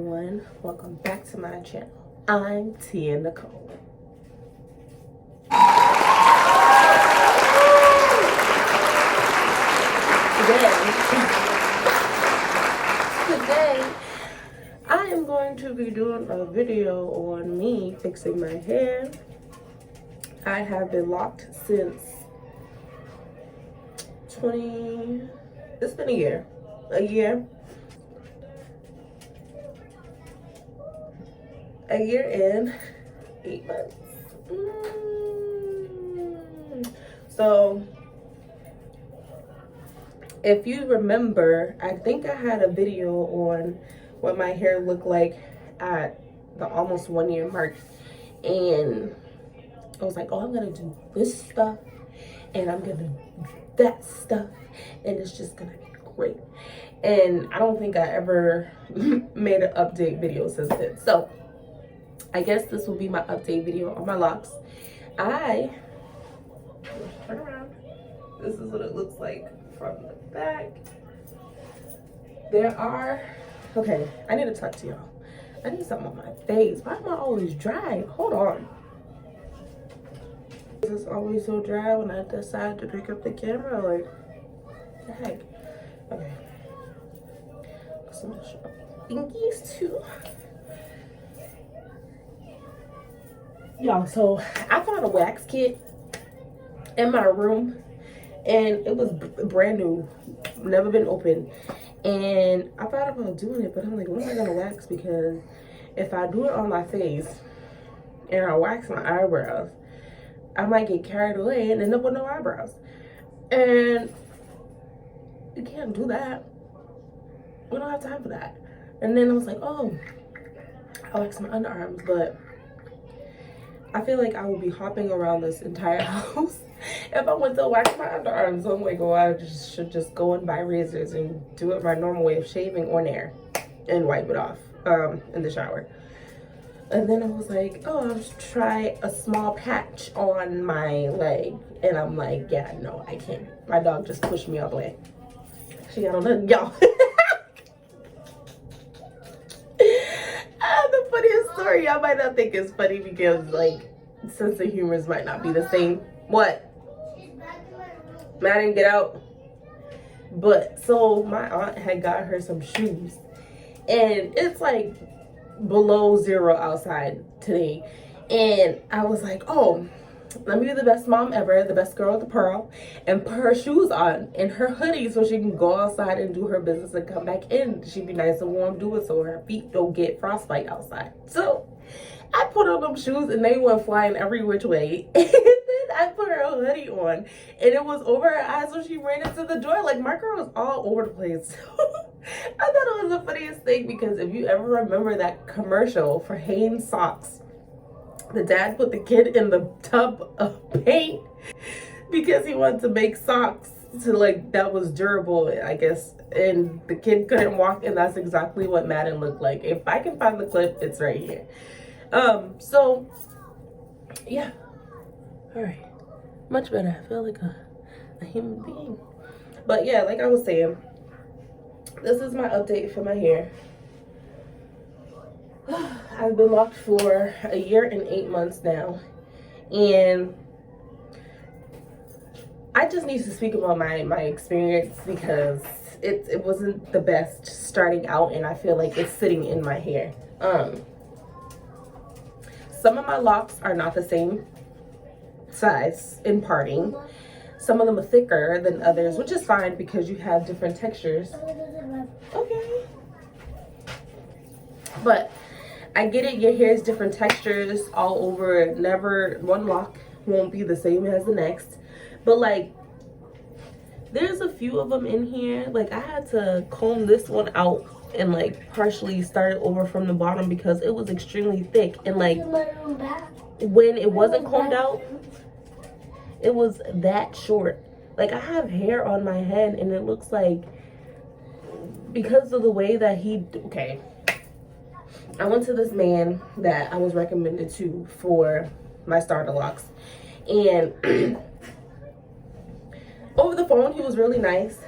everyone, welcome back to my channel. I'm Tia Nicole. Today I am going to be doing a video on me fixing my hair. I have been locked since it's been a year and 8 months. So if you remember, I think I had a video on what my hair looked like at the almost 1 year mark, and I was like, oh, I'm gonna do this stuff and I'm gonna do that stuff and it's just gonna be great. And I don't think I ever made an update video since then. So I guess this will be my update video on my locks. Turn around. This is what it looks like from the back. Okay, I need to talk to y'all. I need something on my face. Why am I always dry? Hold on. This is always so dry when I decide to pick up the camera. Like, the heck? Okay. So I'm gonna show thingies too. Y'all, so I found a wax kit in my room and it was brand new, never been opened, and I thought about doing it, but I'm like, what am I gonna wax? Because if I do it on my face and I wax my eyebrows, I might get carried away and end up with no eyebrows, and you can't do that. We don't have time for that. And then I was like, oh, I wax my underarms, but I feel like I will be hopping around this entire house if I went to wax my underarms. So I'm like, oh, I should just go and buy razors and do it my normal way of shaving on air and wipe it off in the shower. And then I was like, oh, I'll just try a small patch on my leg. And I'm like, yeah, no, I can't. My dog just pushed me all the way. She got on the, y'all. The funniest story, y'all might not think it's funny because, like, sense of humors might not be the same. What? I didn't get out. But, so my aunt had got her some shoes. And it's like below 0 outside today. And I was like, oh, let me be the best mom ever, the best girl at the pearl, and put her shoes on and her hoodie so she can go outside and do her business and come back in. She'd be nice and warm, do it so her feet don't get frostbite outside. So I put on them shoes and they went flying every which way. And then I put her hoodie on and it was over her eyes, so she ran into the door. Like, my girl was all over the place. I thought it was the funniest thing, because if you ever remember that commercial for Hanes socks, the dad put the kid in the tub of paint because he wanted to make socks that was durable, I guess, and the kid couldn't walk, and that's exactly what Madden looked like. If I can find the clip, it's right here. So yeah, all right, much better. I feel like a human being. But yeah, like I was saying, this is my update for my hair. I've been locked for a year and 8 months now, and I just need to speak about my experience, because it wasn't the best starting out, and I feel like it's sitting in my hair. Some of my locks are not the same size in parting. Some of them are thicker than others, which is fine because you have different textures. Okay. But I get it, your hair is different textures all over. Never, one lock won't be the same as the next. But like, there's a few of them in here. Like, I had to comb this one out and like partially start it over from the bottom because it was extremely thick. And like, when it wasn't combed out, it was that short. Like, I have hair on my head and it looks like, because of the way that okay, I went to this man that I was recommended to for my starter locks, and over the phone he was really nice,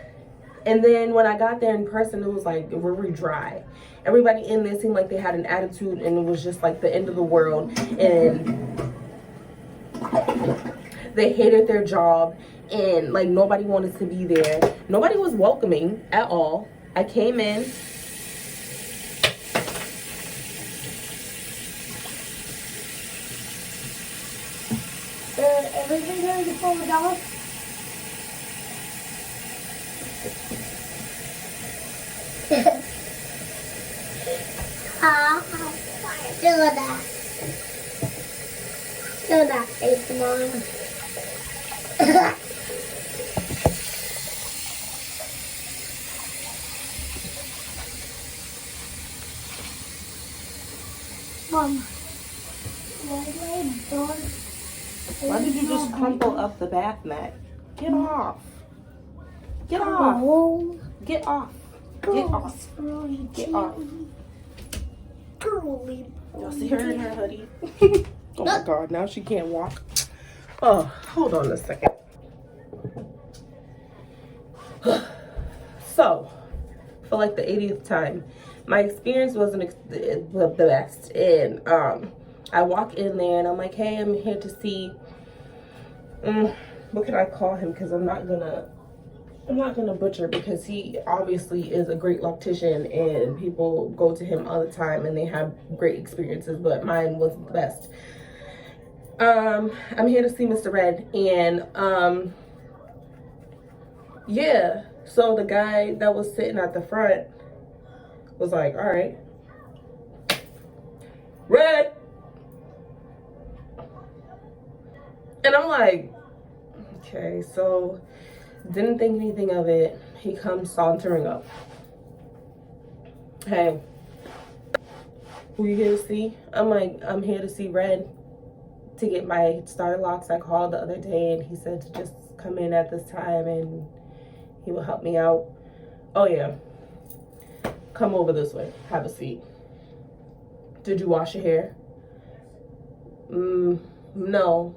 and then when I got there in person, it was like very dry. everybody in there seemed like they had an attitude, and it was just like the end of the world, and they hated their job, and like nobody wanted to be there. Nobody was welcoming at all. I came in, everything going to fall down. Do that face, Mom. Mom, why did you just crumple up the bath mat? Get off. Get off. Get off. Get off. Get off. Y'all see her in her hoodie? Oh my God, now she can't walk. Oh, hold on a second. So, for like the 80th time, my experience wasn't the best. And I walk in there and I'm like, hey, I'm here to see, what can I call him? Because I'm not gonna butcher, because he obviously is a great loctician and people go to him all the time and they have great experiences, but mine wasn't the best. I'm here to see Mr. Red, and yeah, so the guy that was sitting at the front was like, all right, Red. And I'm like, okay, so didn't think anything of it. He comes sauntering up. Hey, who you here to see? I'm like, I'm here to see Red to get my starter locks. I called the other day and he said to just come in at this time and he will help me out. Oh yeah, come over this way, have a seat. Did you wash your hair? No.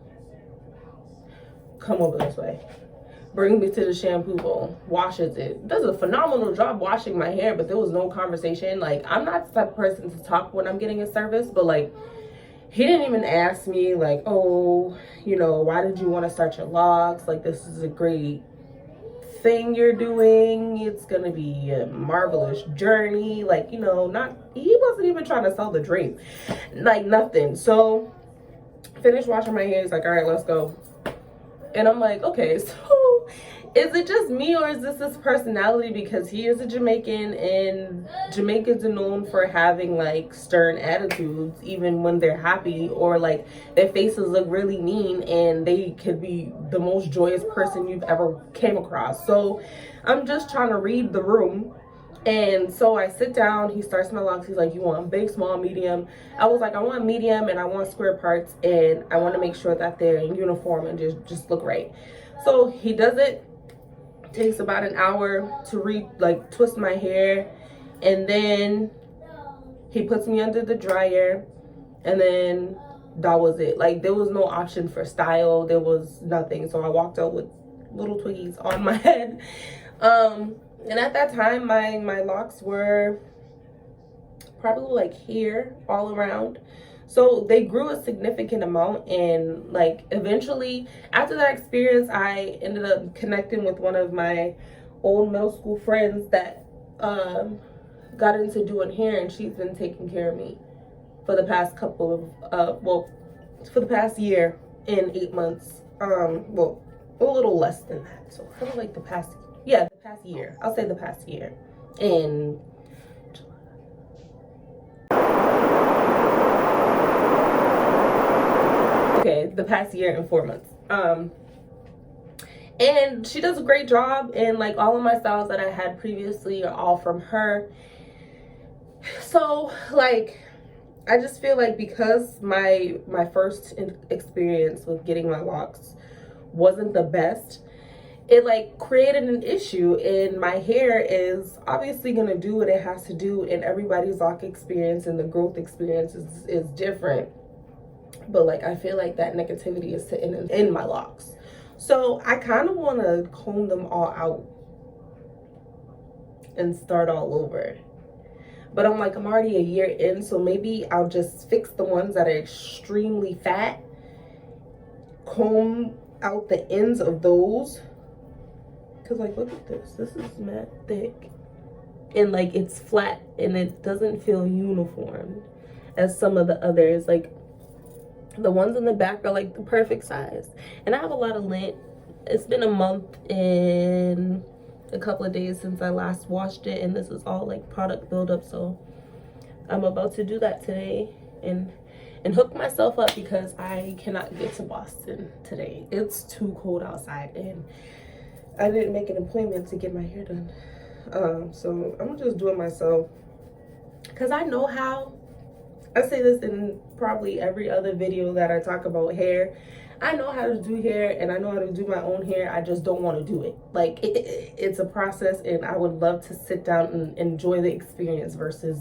Come over this way. Bring me to the shampoo bowl, washes it, does a phenomenal job washing my hair, but there was no conversation. Like, I'm not the type of person to talk when I'm getting a service, but like, he didn't even ask me like, oh, you know, why did you want to start your locks? Like, this is a great thing you're doing. It's gonna be a marvelous journey. Like, you know, he wasn't even trying to sell the dream, like nothing. So finished washing my hair. He's like, all right, let's go. And I'm like, okay, so is it just me, or is this his personality? Because he is a Jamaican, and Jamaicans are known for having like stern attitudes even when they're happy, or like their faces look really mean and they could be the most joyous person you've ever came across. So I'm just trying to read the room. And so I sit down, he starts my locks. He's like, you want big, small, medium? I was like, I want medium, and I want square parts, and I want to make sure that they're in uniform and just look right. So he does it. Takes about an hour to twist my hair, and then he puts me under the dryer, and then that was it. Like, there was no option for style. There was nothing. So I walked out with little twiggies on my head. And at that time, my locks were probably like here all around. So they grew a significant amount, and like eventually after that experience, I ended up connecting with one of my old middle school friends that got into doing hair, and she's been taking care of me for the past for the past year and 8 months. Well, a little less than that. So probably like the past year. I'll say the past year. And okay, the past year and 4 months. And she does a great job, and like all of my styles that I had previously are all from her. So like, I just feel like because my first experience with getting my locks wasn't the best, it like created an issue, and my hair is obviously gonna do what it has to do, and everybody's lock experience and the growth experience is different. But like, I feel like that negativity is sitting in my locks. So I kind of want to comb them all out and start all over. But I'm like, I'm already a year in, so maybe I'll just fix the ones that are extremely fat, comb out the ends of those. Cause like, look at this. This is mad thick. And like, it's flat and it doesn't feel uniform as some of the others. Like, the ones in the back are like the perfect size. And I have a lot of lint. It's been a month and a couple of days since I last washed it, and this is all like product buildup. So I'm about to do that today and hook myself up because I cannot get to Boston today. It's too cold outside and I didn't make an appointment to get my hair done. So I'm just doing it myself because I know how. I say this in probably every other video that I talk about hair. I know how to do hair and I know how to do my own hair. I just don't want to do it. Like, it's a process, and I would love to sit down and enjoy the experience versus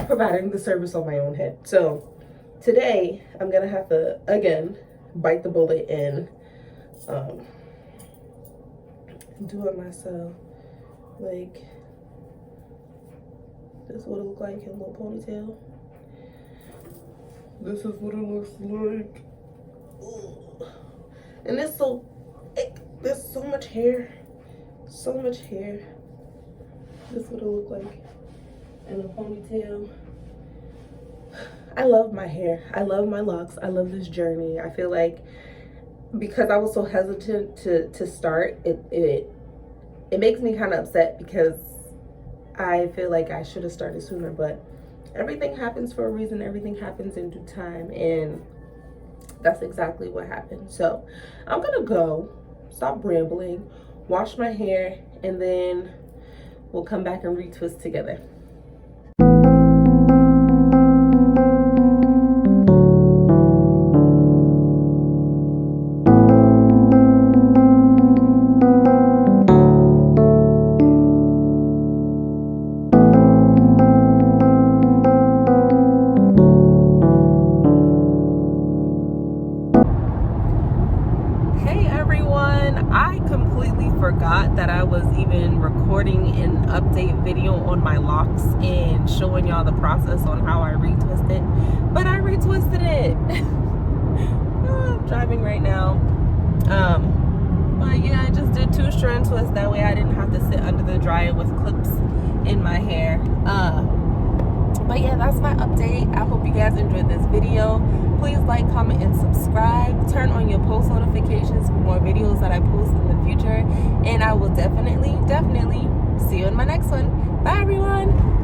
providing the service on my own head. So today I'm gonna have to, again, bite the bullet and do it myself. Like, this is what it look like in a little ponytail. This is what it looks like. Ooh. And it's so, there's so much hair. So much hair. This is what it look like in a ponytail. I love my hair. I love my locks. I love this journey. I feel like because I was so hesitant to start, it makes me kind of upset because I feel like I should have started sooner, but everything happens for a reason. Everything happens in due time, and that's exactly what happened. So I'm gonna go, stop rambling, wash my hair, and then we'll come back and retwist together. Forgot that I was even recording an update video on my locks and showing y'all the process on how I retwist it, but I retwisted it. I'm driving right now, but yeah, I just did 2 strand twists. That way I didn't have to sit under the dryer with clips in my hair. But yeah, that's my update. I hope you guys enjoyed this video. Please like, comment, and subscribe. Turn on your post notifications for more videos that I post in the future. And I will definitely see you in my next one. Bye, everyone.